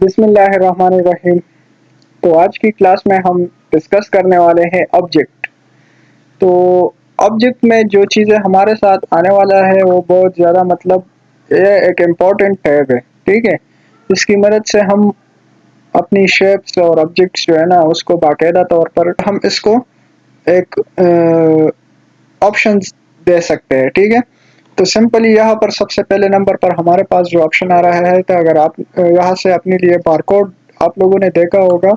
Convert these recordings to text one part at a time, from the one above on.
बिस्मिल्लाहिर्रहमानिर्रहीम। तो आज की क्लास में हम डिस्कस करने वाले हैं ऑब्जेक्ट। तो ऑब्जेक्ट में जो चीज़ें हमारे साथ आने वाला है वो बहुत ज़्यादा मतलब ये एक इम्पॉर्टेंट टैब है, ठीक है। इसकी मदद से हम अपनी शेप्स और ऑब्जेक्ट्स जो है ना उसको बाकायदा तौर पर हम इसको एक ऑप्शंस दे सकते हैं, ठीक है। तो सिंपली यहाँ पर सबसे पहले नंबर पर हमारे पास जो ऑप्शन आ रहा है, तो अगर आप यहाँ से अपने लिए बारकोड आप लोगों ने देखा होगा,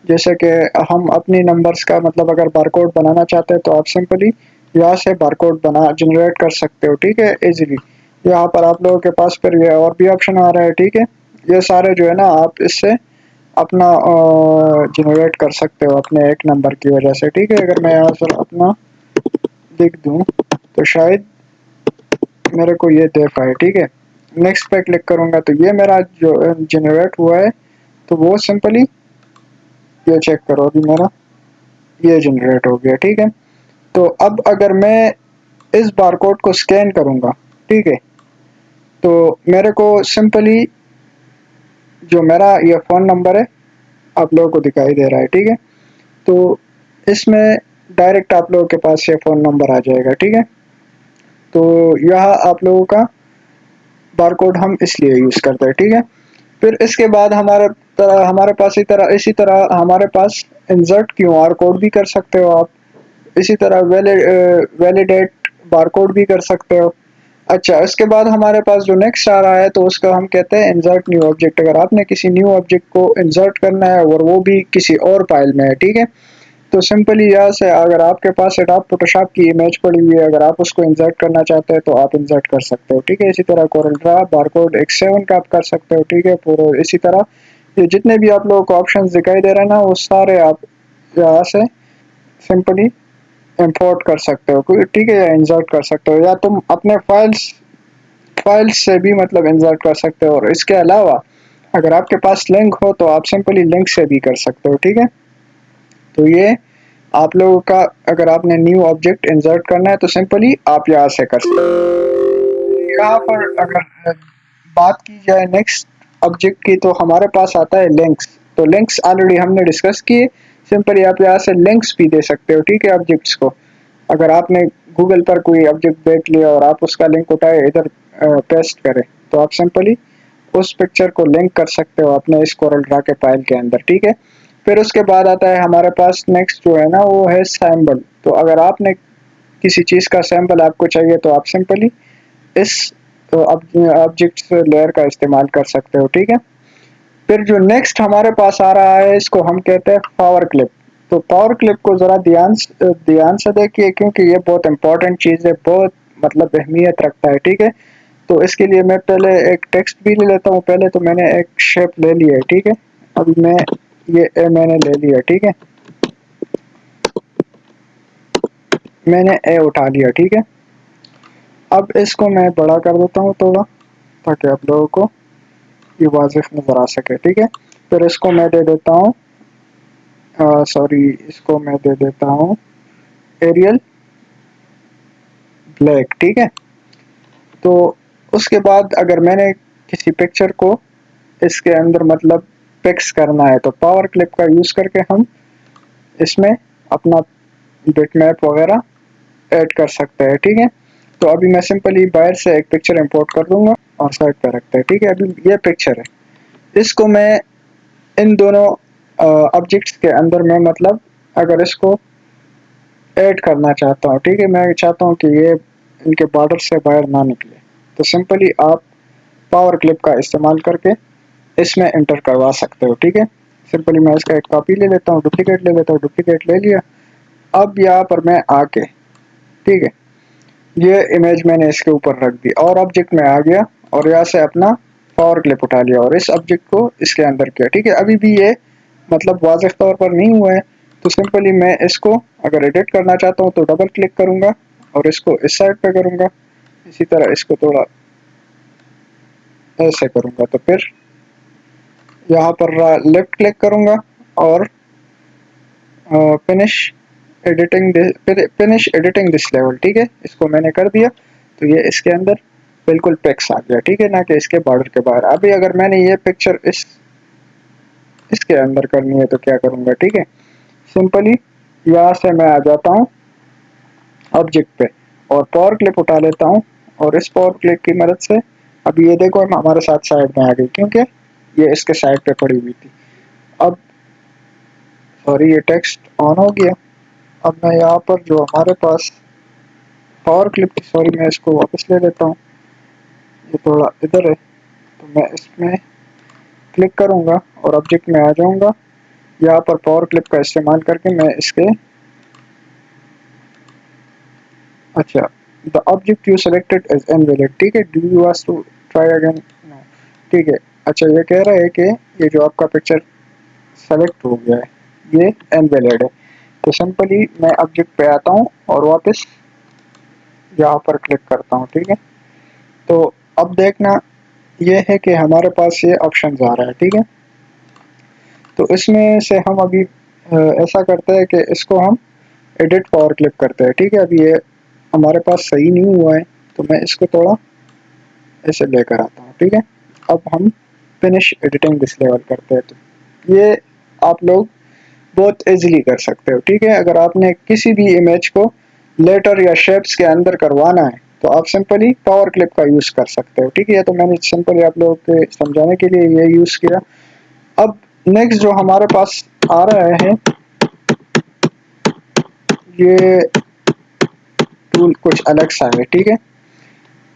जैसे कि हम अपनी नंबर्स का मतलब अगर बारकोड बनाना चाहते हैं तो आप सिंपली यहाँ से बारकोड बना जनरेट कर सकते हो, ठीक है, इजीली। यहाँ पर आप लोगों के पास फिर ये और भी ऑप्शन आ रहा है, ठीक है। ये सारे जो है ना आप इससे अपना जनरेट कर सकते हो अपने एक नंबर की वजह से, ठीक है। अगर मैं यहाँ से अपना लिख दूँ तो शायद मेरे को ये दे पाए, ठीक है। नेक्स्ट पे क्लिक करूँगा तो ये मेरा जो जनरेट हुआ है, तो वो सिंपली ये चेक करो, अभी मेरा ये जनरेट हो गया, ठीक है। तो अब अगर मैं इस बारकोड को स्कैन करूँगा, ठीक है, तो मेरे को सिंपली जो मेरा ये फ़ोन नंबर है आप लोगों को दिखाई दे रहा है, ठीक है। तो इसमें डायरेक्ट आप लोगों के पास ये फ़ोन नंबर आ जाएगा, ठीक है। तो यह आप लोगों का बारकोड हम इसलिए यूज़ करते हैं, ठीक है। फिर इसके बाद हमारे पास इसी तरह हमारे पास इंसर्ट क्यूआर कोड भी कर सकते हो आप। इसी तरह वैलिडेट बारकोड भी कर सकते हो। अच्छा, इसके बाद हमारे पास जो नेक्स्ट आ रहा है तो उसका हम कहते हैं इंसर्ट न्यू ऑब्जेक्ट। अगर आपने किसी न्यू ऑब्जेक्ट को इंसर्ट करना है और वो भी किसी और फाइल में है, ठीक है, तो सिंपली यहाँ से अगर आपके पास एडोब फोटोशॉप की इमेज पड़ी हुई है, अगर आप उसको इंसर्ट करना चाहते हैं तो आप इंसर्ट कर सकते हो, ठीक है। इसी तरह कोरल ड्रा बारकोड X7 का आप कर सकते हो, ठीक है। पूरे इसी तरह ये जितने भी आप लोगों को ऑप्शंस दिखाई दे रहे हैं ना वो सारे आप यहाँ से सिंपली इंपोर्ट कर सकते हो, ठीक है, या इंसर्ट कर सकते हो, या तुम अपने फाइल्स से भी मतलब इंसर्ट कर सकते हो। और इसके अलावा अगर आपके पास लिंक हो तो आप सिंपली लिंक से भी कर सकते हो, ठीक है। तो ये आप लोगों का अगर आपने न्यू ऑब्जेक्ट इंसर्ट करना है तो सिंपली आप यहाँ से कर सकते हो। यहाँ पर अगर बात की जाए नेक्स्ट ऑब्जेक्ट की तो हमारे पास आता है लिंक्स। तो लिंक्स ऑलरेडी हमने डिस्कस किए। सिंपली आप यहाँ से लिंक्स भी दे सकते हो, ठीक है, ऑब्जेक्ट्स को। अगर आपने गूगल पर कोई ऑब्जेक्ट देख लिया और आप उसका लिंक उठाए इधर पेस्ट करें तो आप सिंपली उस पिक्चर को लिंक कर सकते हो अपने इस कोरल ड्रा के फाइल के अंदर, ठीक है। फिर उसके बाद आता है हमारे पास नेक्स्ट जो है ना वो है सैम्पल। तो अगर आपने किसी चीज़ का सैंपल आपको चाहिए तो आप सिंपली इस ऑब्जेक्ट लेयर का इस्तेमाल कर सकते हो, ठीक है। फिर जो नेक्स्ट हमारे पास आ रहा है इसको हम कहते हैं पावर क्लिप। तो पावर क्लिप को ज़रा ध्यान से देखिए क्योंकि ये बहुत इंपॉर्टेंट चीज़ है, बहुत मतलब अहमियत रखता है, ठीक है। तो इसके लिए मैं पहले एक टेक्स्ट भी ले लेता हूँ। पहले तो मैंने एक शेप ले लिया है, ठीक है। अभी मैं मैंने ले लिया, ठीक है। मैंने ए उठा लिया, ठीक है। अब इसको मैं बड़ा कर देता हूँ थोड़ा ताकि आप लोगों को ये वाज़िह नज़र आ सके, ठीक है। फिर इसको मैं दे देता हूँ सॉरी, इसको मैं दे देता हूँ एरियल ब्लैक, ठीक है। तो उसके बाद अगर मैंने किसी पिक्चर को इसके अंदर मतलब फिक्स करना है तो पावर क्लिप का यूज़ करके हम इसमें अपना बिटमैप वगैरह ऐड कर सकते हैं, ठीक है। तो अभी मैं सिंपली बाहर से एक पिक्चर इंपोर्ट कर दूंगा और साइड पे रखते हैं, ठीक है। अभी ये पिक्चर है, इसको मैं इन दोनों ऑब्जेक्ट्स के अंदर में मतलब अगर इसको ऐड करना चाहता हूँ, ठीक है, मैं चाहता हूँ कि ये इनके बॉर्डर से बाहर ना निकले, तो सिंपली आप पावर क्लिप का इस्तेमाल करके इसमें इंटर करवा सकते हो, ठीक है। सिंपली मैं इसका एक कॉपी ले लेता हूँ, डुप्लीकेट ले लेता हूँ, डुप्लीकेट ले लिया। अब यहाँ पर मैं आके, ठीक है, ये इमेज मैंने इसके ऊपर रख दी और ऑब्जेक्ट में आ गया और यहाँ से अपना पावर क्लिप उठा लिया और इस ऑब्जेक्ट को इसके अंदर किया, ठीक है। अभी भी ये मतलब वाज़ेह तौर पर नहीं हुआ है, तो सिंपली मैं इसको अगर एडिट करना चाहता हूँ तो डबल क्लिक करूँगा और इसको इस साइड पे करूँगा। इसी तरह इसको थोड़ा ऐसे करूँगा तो फिर यहाँ पर लेफ्ट क्लिक करूँगा और फिनिश एडिटिंग दिस लेवल, ठीक है, इसको मैंने कर दिया। तो ये इसके अंदर बिल्कुल पिक्स आ गया, ठीक है, ना कि इसके बॉर्डर के बाहर। अभी अगर मैंने ये पिक्चर इस इसके अंदर करनी है तो क्या करूँगा, ठीक है। सिंपली यहाँ से मैं आ जाता हूँ ऑब्जेक्ट पे और पावर क्लिप उठा लेता हूँ और इस पावर क्लिप की मदद से अब ये देखो हम हमारे साथ साइड में आ गई क्योंकि ये इसके साइड पे पड़ी हुई थी। अब सॉरी ये टेक्स्ट ऑन हो गया। अब मैं यहाँ पर जो हमारे पास पावर क्लिप की, सॉरी मैं इसको वापस ले लेता हूँ, ये थोड़ा इधर है तो मैं इसमें क्लिक करूँगा और ऑब्जेक्ट में आ जाऊँगा। यहाँ पर पावर क्लिप का इस्तेमाल करके मैं इसके, अच्छा, the object you selected is invalid, ठीक है, do you want to try again, no, ठीक है। अच्छा ये कह रहा है कि ये जो आपका पिक्चर सेलेक्ट हो गया है ये इनवैलिड है। तो सिंपली मैं ऑब्जेक्ट पे आता हूँ और वापस यहाँ पर क्लिक करता हूँ, ठीक है। तो अब देखना ये है कि हमारे पास ये ऑप्शन आ रहा है, ठीक है। तो इसमें से हम अभी ऐसा करते हैं कि इसको हम एडिट पावर क्लिप करते हैं, ठीक है। अभी ये हमारे पास सही नहीं हुआ है तो मैं इसको थोड़ा ऐसे लेकर आता हूँ, ठीक है। अब हम फिनिश एडिटिंग दिस लेवल करते हैं तो ये आप लोग बहुत इजीली कर सकते हो, ठीक है। अगर आपने किसी भी इमेज को लेटर या शेप्स के अंदर करवाना है तो आप सिंपली पावर क्लिप का यूज़ कर सकते हो, ठीक है। तो मैंने सिंपली आप लोगों के समझाने के लिए ये यूज़ किया। अब नेक्स्ट जो हमारे पास आ रहा है ये टूल कुछ अलग सा है, ठीक है।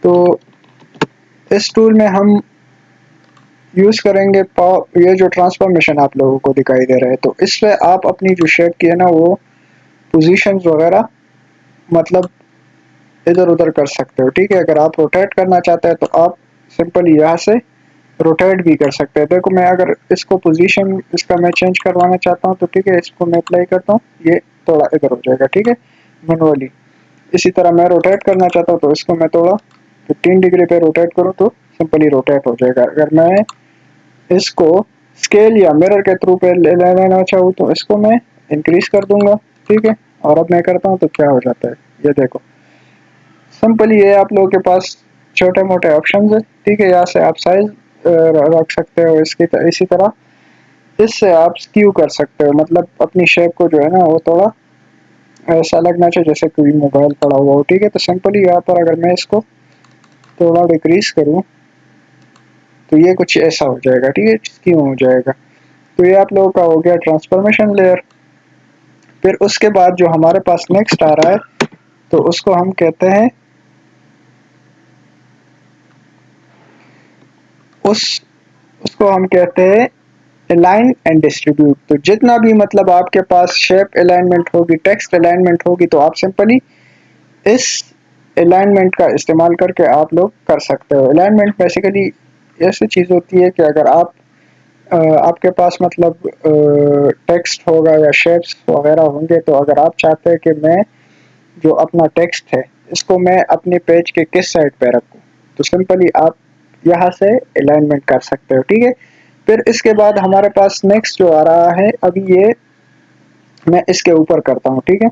तो इस टूल में हम यूज़ करेंगे ये जो ट्रांसफॉर्मेशन आप लोगों को दिखाई दे रहा है तो इससे आप अपनी जो शेप की है ना वो पोजीशंस वगैरह मतलब इधर उधर कर सकते हो, ठीक है। अगर आप रोटेट करना चाहते हैं तो आप सिंपली यहाँ से रोटेट भी कर सकते हैं। देखो मैं अगर इसको पोजीशन इसका मैं चेंज करवाना चाहता हूँ तो ठीक है, इसको मैं अप्लाई करता हूँ, ये थोड़ा इधर हो जाएगा, ठीक है, मैनुअली। इसी तरह मैं रोटेट करना चाहता हूँ तो इसको मैं थोड़ा 15 डिग्री पे रोटेट करूँ तो सिंपली रोटेट हो जाएगा। अगर मैं इसको स्केल या मिरर के थ्रू पे ले लेना चाहूँ तो इसको मैं इंक्रीज कर दूंगा, ठीक है। और अब मैं करता हूँ तो क्या हो जाता है ये देखो, सिंपली ये आप लोगों के पास छोटे मोटे ऑप्शन है, ठीक है। यहाँ से आप साइज रख सकते हो इसकी इसी तरह इससे आप स्क्यू कर सकते हो, मतलब अपनी शेप को जो है ना वो थोड़ा ऐसा लगना चाहिए जैसे कोई मोबाइल पड़ा हुआ हो, ठीक है। तो सिंपली यहाँ पर अगर मैं इसको थोड़ा डिक्रीज करूँ तो ये कुछ ऐसा हो जाएगा, ठीक है, स्क्यू हो जाएगा। तो ये आप लोगों का हो गया ट्रांसफॉर्मेशन लेयर। फिर उसके बाद जो हमारे पास नेक्स्ट आ रहा है तो उसको हम कहते हैं उस उसको हम कहते हैं अलाइन एंड डिस्ट्रीब्यूट। तो जितना भी मतलब आपके पास शेप अलाइनमेंट होगी, टेक्स्ट अलाइनमेंट होगी, तो आप सिंपली इस अलाइनमेंट का इस्तेमाल करके आप लोग कर सकते हो। अलाइनमेंट बेसिकली ऐसी चीज़ होती है कि अगर आप आपके पास मतलब टेक्स्ट होगा या शेप्स वगैरह होंगे तो अगर आप चाहते हैं कि मैं जो अपना टेक्स्ट है इसको मैं अपने पेज के किस साइड पे रखूँ तो सिंपली आप यहाँ से अलाइनमेंट कर सकते हो, ठीक है। फिर इसके बाद हमारे पास नेक्स्ट जो आ रहा है अभी ये मैं इसके ऊपर करता हूँ, ठीक है।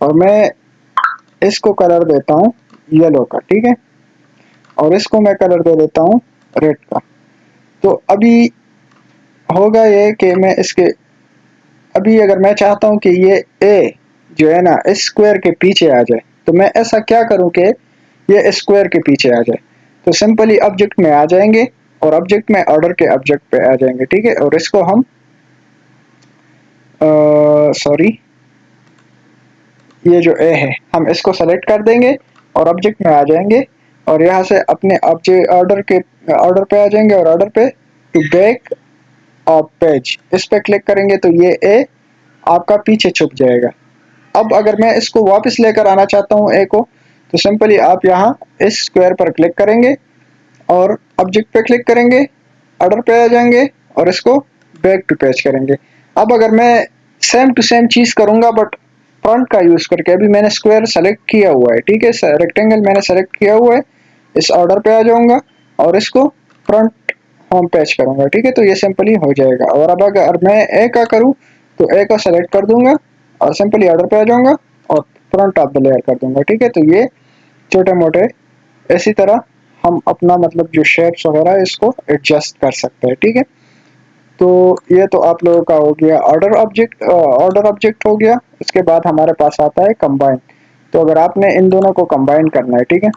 और मैं इसको कलर देता हूँ येलो का, ठीक है। और इसको मैं कलर दे देता हूँ रेड का। तो अभी होगा ये कि मैं इसके अभी अगर मैं चाहता हूँ कि ये ए जो है ना इस स्क्वायर के पीछे आ जाए तो मैं ऐसा क्या करूँ कि ये स्क्वायर के पीछे आ जाए। तो सिंपली ऑब्जेक्ट में आ जाएंगे और ऑब्जेक्ट में ऑर्डर के ऑब्जेक्ट पे आ जाएंगे, ठीक है। और इसको हम सॉरी ये जो ए है हम इसको सेलेक्ट कर देंगे और ऑब्जेक्ट में आ जाएंगे और यहाँ से अपने ऑब्जेक्ट ऑर्डर पे आ जाएंगे और ऑर्डर पे टू बैक ऑफ पेज इस पे क्लिक करेंगे तो ये ए आपका पीछे छुप जाएगा। अब अगर मैं इसको वापस लेकर आना चाहता हूँ ए को तो सिंपली आप यहाँ इस स्क्वायर पर क्लिक करेंगे और ऑब्जेक्ट पे क्लिक करेंगे, ऑर्डर पे आ जाएंगे और इसको बैक टू पेज करेंगे। अब अगर मैं सेम टू सेम चीज करूंगा बट फ्रंट का यूज करके, अभी मैंने स्क्वायर सेलेक्ट किया हुआ है, ठीक है, रेक्टेंगल मैंने सेलेक्ट किया हुआ है, इस ऑर्डर पे आ जाऊंगा और इसको फ्रंट होम पेज करूंगा, ठीक है। तो ये सिंपली हो जाएगा। और अब अगर मैं ए का करूँ तो ए का सेलेक्ट कर दूंगा और सिंपली ऑर्डर पे आ जाऊंगा और फ्रंट ऑफ द लेयर कर दूंगा, ठीक है। तो ये छोटे मोटे इसी तरह हम अपना मतलब जो शेप्स वगैरह है इसको एडजस्ट कर सकते हैं, ठीक है। तो ये तो आप लोगों का हो गया ऑर्डर ऑब्जेक्ट हो गया। उसके बाद हमारे पास आता है कंबाइन। तो अगर आपने इन दोनों को कंबाइन करना है, ठीक है,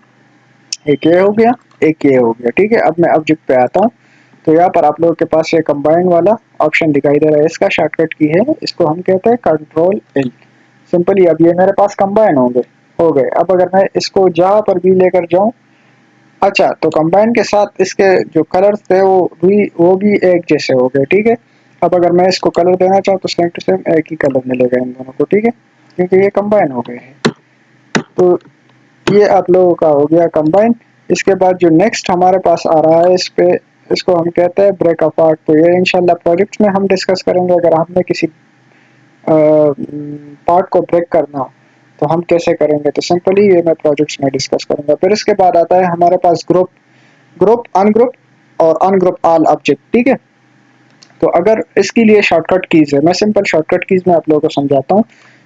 एक ये हो गया, एक ये हो गया, ठीक है। अब मैं ऑब्जेक्ट पे आता हूँ। तो यहाँ पर आप लोगों के पास ये कंबाइन वाला ऑप्शन दिखाई दे रहा है, इसका शॉर्टकट की है, इसको हम कहते हैं कंट्रोल एल। सिंपली अब ये मेरे पास कंबाइन होंगे, हो गए। अब अगर मैं इसको जहाँ पर भी लेकर जाऊँ, अच्छा, तो कंबाइन के साथ इसके जो कलर्स थे वो भी एक जैसे हो गए, ठीक है। अब अगर मैं इसको कलर देना चाहूँ तो सेम टू सेम एक ही कलर मिलेगा इन दोनों को, ठीक है, क्योंकि ये कंबाइन हो गए हैं। तो ये आप लोगों का हो गया कंबाइन। इसके बाद जो नेक्स्ट हमारे पास आ रहा है, इस पे इसको हम कहते हैं ब्रेक अपार्ट। तो ये इंशाल्लाह प्रोजेक्ट्स में हम डिस्कस करेंगे। अगर हमने किसी पार्ट को ब्रेक करना हो तो हम कैसे करेंगे, तो सिंपली ये मैं प्रोजेक्ट्स में डिस्कस करूंगा। फिर इसके बाद आता है हमारे पास ग्रुप, ग्रुप अनग्रुप और अनग्रुप ऑल ऑब्जेक्ट, ठीक है। तो अगर इसके लिए शॉर्टकट कीज है, मैं सिंपल शॉर्टकट कीज में आप लोगों को समझाता हूँ।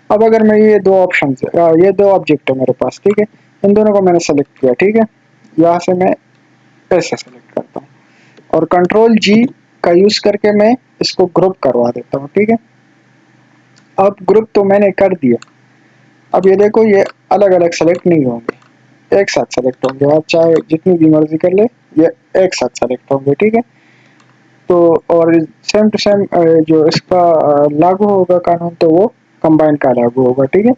अब अगर मैं ये दो ऑप्शन ये दो ऑब्जेक्ट है मेरे पास, ठीक है, इन दोनों को मैंने सेलेक्ट किया, ठीक है। यहाँ से मैं ऐसे सेलेक्ट करता हूँ और कंट्रोल जी का यूज करके मैं इसको ग्रुप करवा देता हूँ, ठीक है। अब ग्रुप तो मैंने कर दिया। अब ये देखो, ये अलग अलग सेलेक्ट नहीं होंगे, एक साथ सेलेक्ट होंगे। आप चाहे जितनी भी मर्जी कर ले, ये एक साथ सेलेक्ट होंगे, ठीक है। तो और सेम टू सेम जो इसका लागू होगा कानून, तो वो कंबाइन का लागू होगा, ठीक है।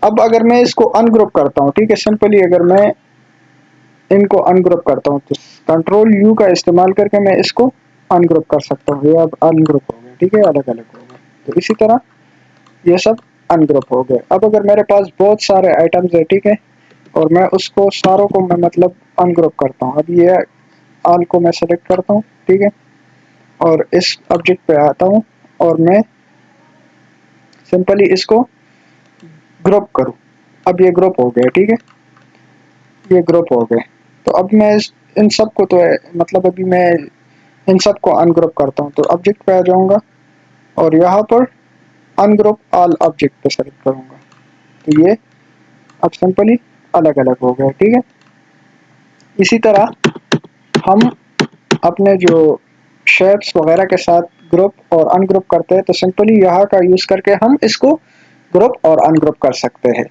अब अगर मैं इसको अनग्रुप करता हूँ, ठीक है, सिंपली अगर मैं इनको अनग्रुप करता हूँ तो कंट्रोल यू का इस्तेमाल करके मैं इसको अनग्रुप कर सकता हूँ। ये अब अनग्रुप हो गए, ठीक है, अलग अलग हो गए। तो इसी तरह ये सब अनग्रुप हो गए। अब अगर मेरे पास बहुत सारे आइटम्स है, ठीक है, और मैं उसको सारों को मैं मतलब अनग्रुप करता हूँ। अब ये ऑल को मैं सेलेक्ट करता हूँ, ठीक है, और इस ऑब्जेक्ट पे आता हूँ और मैं सिंपली इसको ग्रुप करूँ। अब ये ग्रुप हो गया, ठीक है, ये ग्रुप हो गए। तो अब मैं इन सब को तो मतलब अभी मैं इन सब को अनग्रुप करता हूँ। तो ऑब्जेक्ट पे आ जाऊँगा और यहाँ पर अनग्रुप ऑल ऑब्जेक्ट पे सेलेक्ट करूँगा। तो ये अब सिंपली अलग अलग हो गए, ठीक है। इसी तरह हम अपने जो शेप्स वगैरह के साथ ग्रुप और अनग्रुप करते हैं, तो सिंपली यहाँ का यूज़ करके हम इसको ग्रुप और अनग्रुप कर सकते हैं।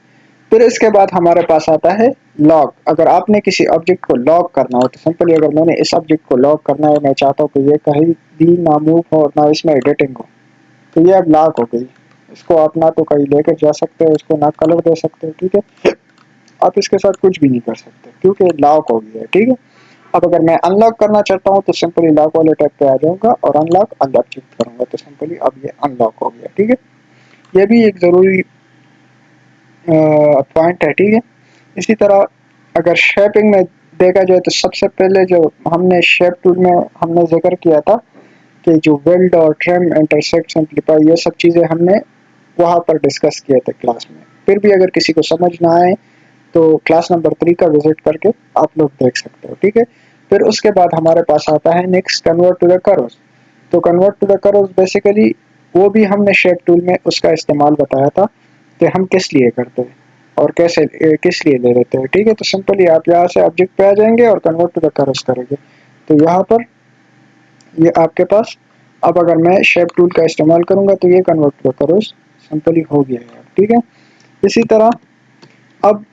फिर इसके बाद हमारे पास आता है लॉक। अगर आपने किसी ऑब्जेक्ट को लॉक करना हो, तो सिंपली अगर मैंने इस ऑब्जेक्ट को लॉक करना है, मैं चाहता हूँ कि ये कहीं भी ना मूव हो और ना इसमें एडिटिंग हो, तो ये अब लॉक हो गई। इसको आप ना तो कहीं लेकर जा सकते हो, इसको ना कलर दे सकते हो, ठीक है, आप इसके साथ कुछ भी नहीं कर सकते क्योंकि लॉक हो गया है, ठीक है। अब अगर मैं अनलॉक करना चाहता हूँ तो सिंपली लॉक वाले टैब पे आ जाऊंगा और अनलॉक अनलॉक क्लिक करूंगा, तो सिंपली अब ये अनलॉक हो गया, ठीक है। ये भी एक ज़रूरी पॉइंट है, ठीक है। इसी तरह अगर शेपिंग में देखा जाए, तो सबसे पहले जो हमने शेप टूल में हमने जिक्र किया था कि जो वेल्ड और ट्रिम, इंटरसेक्ट, सिंप्लीफाई, ये सब चीज़ें हमने वहाँ पर डिस्कस किए थे क्लास में। फिर भी अगर किसी को समझ ना आए तो क्लास नंबर 3 का विजिट करके आप लोग देख सकते हो, ठीक है। फिर उसके बाद हमारे पास आता है next convert to the curves. तो convert to the curves basically वो भी हमने शेप टूल में उसका इस्तेमाल बताया था कि हम किस लिए करते हैं और कैसे किस लिए ले लेते हैं, ठीक है। तो सिंपली आप यहाँ से ऑब्जेक्ट पे आ जाएंगे और कन्वर्ट टू द कर्व्स करेंगे। तो यहाँ पर ये आपके पास, अब अगर मैं शेप टूल का इस्तेमाल करूँगा तो ये convert to the curves simply हो गया है, ठीक है। इसी तरह अब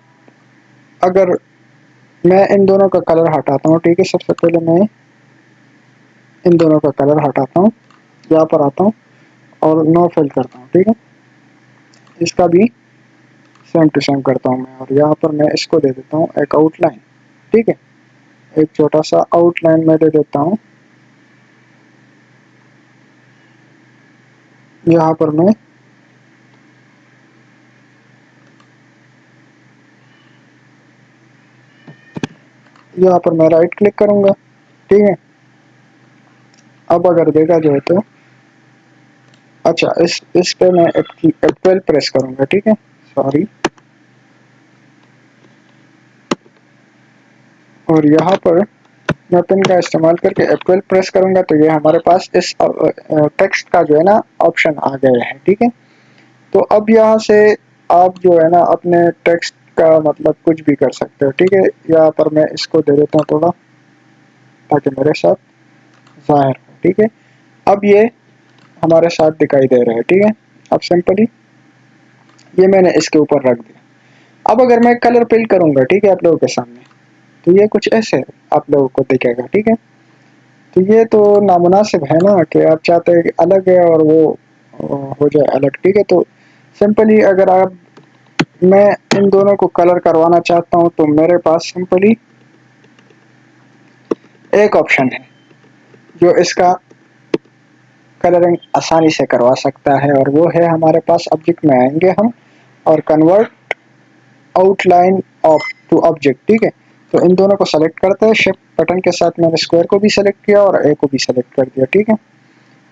अगर मैं इन दोनों का कलर हटाता हूँ, ठीक है, सबसे पहले मैं इन दोनों का कलर हटाता हूँ, यहाँ पर आता हूँ और नो फिल करता हूँ, ठीक है। इसका भी सेम टू सेम करता हूँ मैं, और यहाँ पर मैं इसको दे देता हूँ एक आउटलाइन, ठीक है, एक छोटा सा आउटलाइन मैं दे देता हूँ। यहाँ पर मैं राइट क्लिक करूँगा, ठीक है। अब अगर देखा जाए तो अच्छा, इस पे मैं F12 प्रेस करूँगा, ठीक है, सॉरी। और यहाँ पर मैं पिन का इस्तेमाल करके F12 प्रेस करूँगा तो ये हमारे पास इस टेक्स्ट का जो है ना ऑप्शन आ गया है, ठीक है। तो अब यहाँ से आप जो है ना अपने टेक्स्ट का मतलब कुछ भी कर सकते हो, ठीक है। यहाँ पर मैं इसको दे देता हूँ थोड़ा, ताकि मेरे साथ जाहिर हो, ठीक है। अब ये हमारे साथ दिखाई दे रहा है, ठीक है। अब सिंपली ये मैंने इसके ऊपर रख दिया। अब अगर मैं कलर फिल करूंगा, ठीक है, आप लोगों के सामने, तो ये कुछ ऐसे आप लोगों को दिखेगा, ठीक है। तो ये तो नामुनासिब है ना कि आप चाहते हैं कि अलग है और वो हो जाए अलग, ठीक है। तो सिंपली अगर आप मैं इन दोनों को कलर करवाना चाहता हूँ तो मेरे पास सिंपली एक ऑप्शन है जो इसका कलरिंग आसानी से करवा सकता है, और वो है हमारे पास ऑब्जेक्ट में आएंगे हम और convert outline of to object, ठीक है। तो इन दोनों को सेलेक्ट करते हैं, शिफ्ट बटन के साथ मैंने स्क्वायर को भी सेलेक्ट किया और ए को भी सेलेक्ट कर दिया, ठीक है।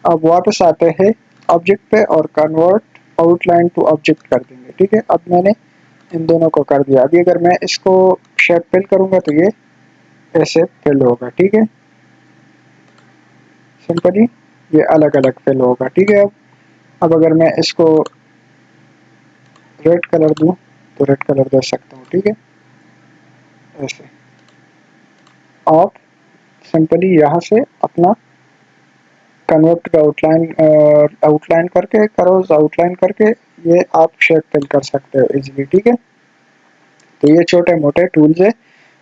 अब वापस आते हैं ऑब्जेक्ट पे और कन्वर्ट आउटलाइन टू ऑब्जेक्ट कर देंगे, ठीक है। अब मैंने इन दोनों को कर दिया। अभी अगर मैं इसको शेप फिल करूंगा तो ये ऐसे फिल होगा, ठीक है। सिंपली ये अलग अलग फिल होगा, ठीक है। अब अगर मैं इसको रेड कलर दूं तो रेड कलर दे सकता हूँ, ठीक है, ऐसे। आप सिंपली यहाँ से अपना कन्वर्ट आउटलाइन आउटलाइन करके करोज आउटलाइन करके ये आप शेप फिल कर सकते हो इजीली, ठीक है। तो ये छोटे मोटे टूल्स है,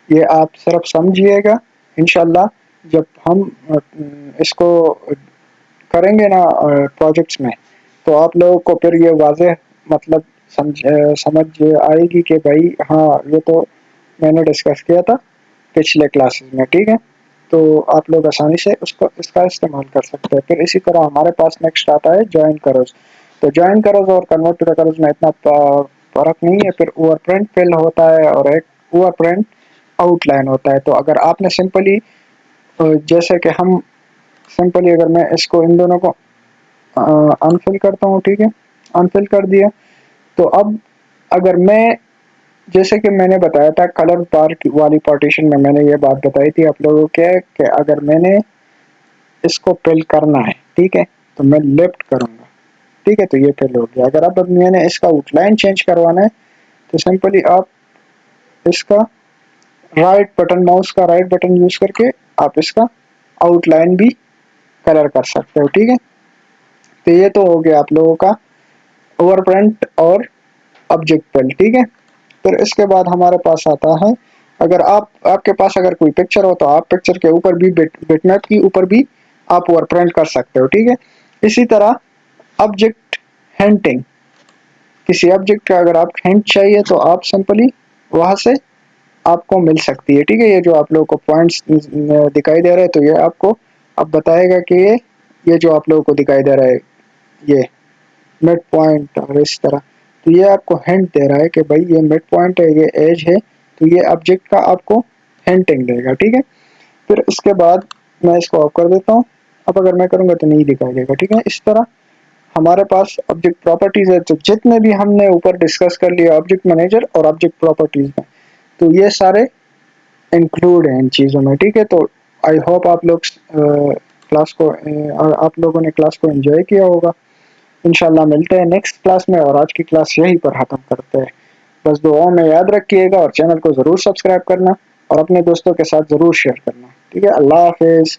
ये आप सिर्फ समझिएगा। इंशाल्लाह जब हम इसको करेंगे ना प्रोजेक्ट्स में, तो आप लोगों को फिर ये वाज़ेह मतलब समझ आएगी कि भाई हाँ ये तो मैंने डिस्कस किया था पिछले क्लासेस में, ठीक है। तो आप लोग आसानी से उसको इसका इस्तेमाल कर सकते हैं। फिर इसी तरह हमारे पास नेक्स्ट आता है जॉइन करोज। तो जॉइन करोज और कन्वर्ट टू करोज में इतना फर्क नहीं है। फिर ओवर प्रिंट फिल होता है और एक ओवर प्रिंट आउटलाइन होता है। तो अगर आपने सिंपली जैसे कि हम सिंपली अगर मैं इसको इन दोनों को अनफिल करता हूँ, ठीक है, अनफिल कर दिया। तो अब अगर मैं जैसे कि मैंने बताया था कलर बार वाली पार्टीशन में मैंने ये बात बताई थी आप लोगों के कि अगर मैंने इसको फिल करना है, ठीक है, तो मैं लेफ्ट करूंगा, ठीक है, तो ये फिल हो गया। अगर अब मैंने इसका आउटलाइन चेंज करवाना है तो सिंपली आप इसका राइट बटन माउस का राइट बटन यूज करके आप इसका आउटलाइन भी कलर कर सकते हो, ठीक है। तो ये तो हो गया आप लोगों का ओवर प्रिंट और ऑब्जेक्ट फिल, ठीक है। फिर इसके बाद हमारे पास आता है अगर आपके पास अगर कोई पिक्चर हो तो आप पिक्चर के ऊपर भी बिटमैप के ऊपर भी आप ओवर प्रिंट कर सकते हो, ठीक है। इसी तरह ऑब्जेक्ट हिंटिंग, किसी ऑब्जेक्ट का अगर आप हिंट चाहिए तो आप सिंपली वहां से आपको मिल सकती है, ठीक है। ये जो आप लोगों को पॉइंट्स दिखाई दे रहे हैं तो ये आपको अब बताएगा कि ये जो आप लोगों को दिखाई दे रहा है ये मिड पॉइंट और इस तरह, तो ये आपको हिंट दे रहा है कि भाई ये मिड पॉइंट है, ये एज है। तो ये ऑब्जेक्ट का आपको हिंटिंग देगा, ठीक है। फिर इसके बाद मैं इसको ऑफ कर देता हूँ। अब अगर मैं करूँगा तो नहीं दिखाई देगा, ठीक है। इस तरह हमारे पास ऑब्जेक्ट प्रॉपर्टीज है। तो जितने भी हमने ऊपर डिस्कस कर लिया ऑब्जेक्ट मैनेजर और ऑब्जेक्ट प्रॉपर्टीज में, तो ये सारे इंक्लूड हैं इन चीज़ों में, ठीक है। तो आई होप आप लोग क्लास को आप लोगों ने क्लास को एंजॉय किया होगा। इंशाल्लाह मिलते हैं नेक्स्ट क्लास में और आज की क्लास यहीं पर ख़त्म करते हैं। बस दुआओं में याद रखिएगा और चैनल को ज़रूर सब्सक्राइब करना और अपने दोस्तों के साथ ज़रूर शेयर करना, ठीक है। अल्लाह हाफिज़।